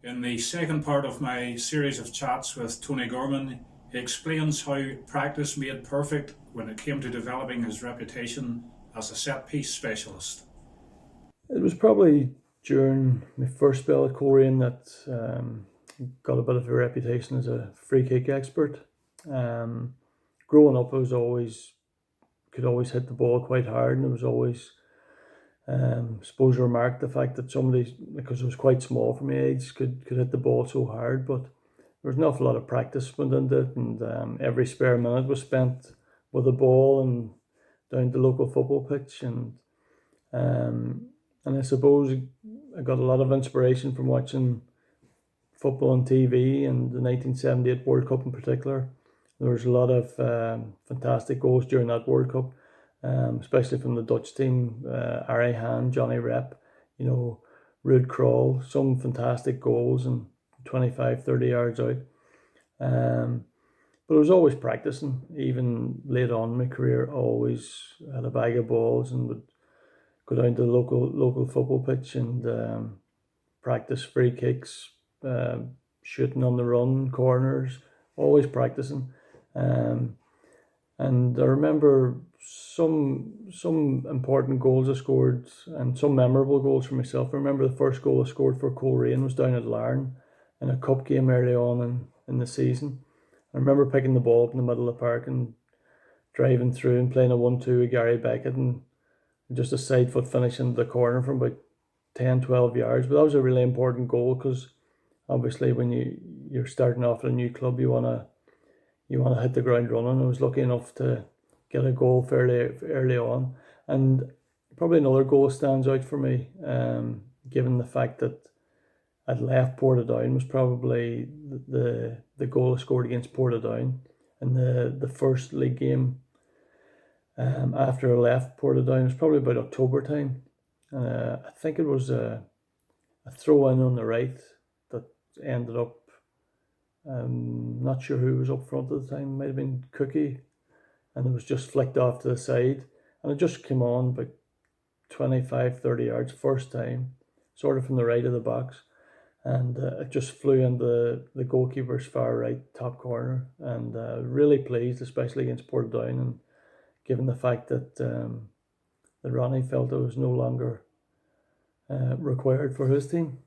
In the second part of my series of chats with Tony Gorman, he explains how practice made perfect when it came to developing his reputation as a set-piece specialist. It was probably during my first spell at Coleraine that got a bit of a reputation as a free kick expert. Growing up, I was could always hit the ball quite hard, and it was always suppose remarked the fact that somebody, because I was quite small for my age, could hit the ball so hard, but there was an awful lot of practice went into it, and every spare minute was spent with a ball and down the local football pitch, and I suppose I got a lot of inspiration from watching football on TV and the 1978 World Cup in particular. There was a lot of fantastic goals during that World Cup, especially from the Dutch team, Arie Han, Johnny Rep, Ruud Krol, some fantastic goals and 25, 30 yards out. But I was always practicing, even late on in my career. Always had a bag of balls and would go down to the local football pitch and practice free kicks, shooting on the run, corners, always practicing. And I remember some important goals I scored and some memorable goals for myself. I remember the first goal I scored for Coleraine was down at Larne in a cup game early on in the season. I remember picking the ball up in the middle of the park and driving through and playing a 1-2 with Gary Beckett and just a side foot finish into the corner from about 10, 12 yards. But that was a really important goal because obviously when you're starting off at a new club, you want to hit the ground running. I was lucky enough to get a goal fairly early on. And probably another goal stands out for me, given the fact that I'd left Portadown, was probably the goal I scored against Portadown in the first league game. After I left Portadown, it was probably about October time. I think it was a throw in on the right that ended up, not sure who was up front at the time, might have been Cookie, and it was just flicked off to the side, and it just came on about 25, 30 yards first time, sort of from the right of the box, and it just flew into the goalkeeper's far right top corner, and really pleased, especially against Portadown, and given the fact that Ronnie felt it was no longer required for his team.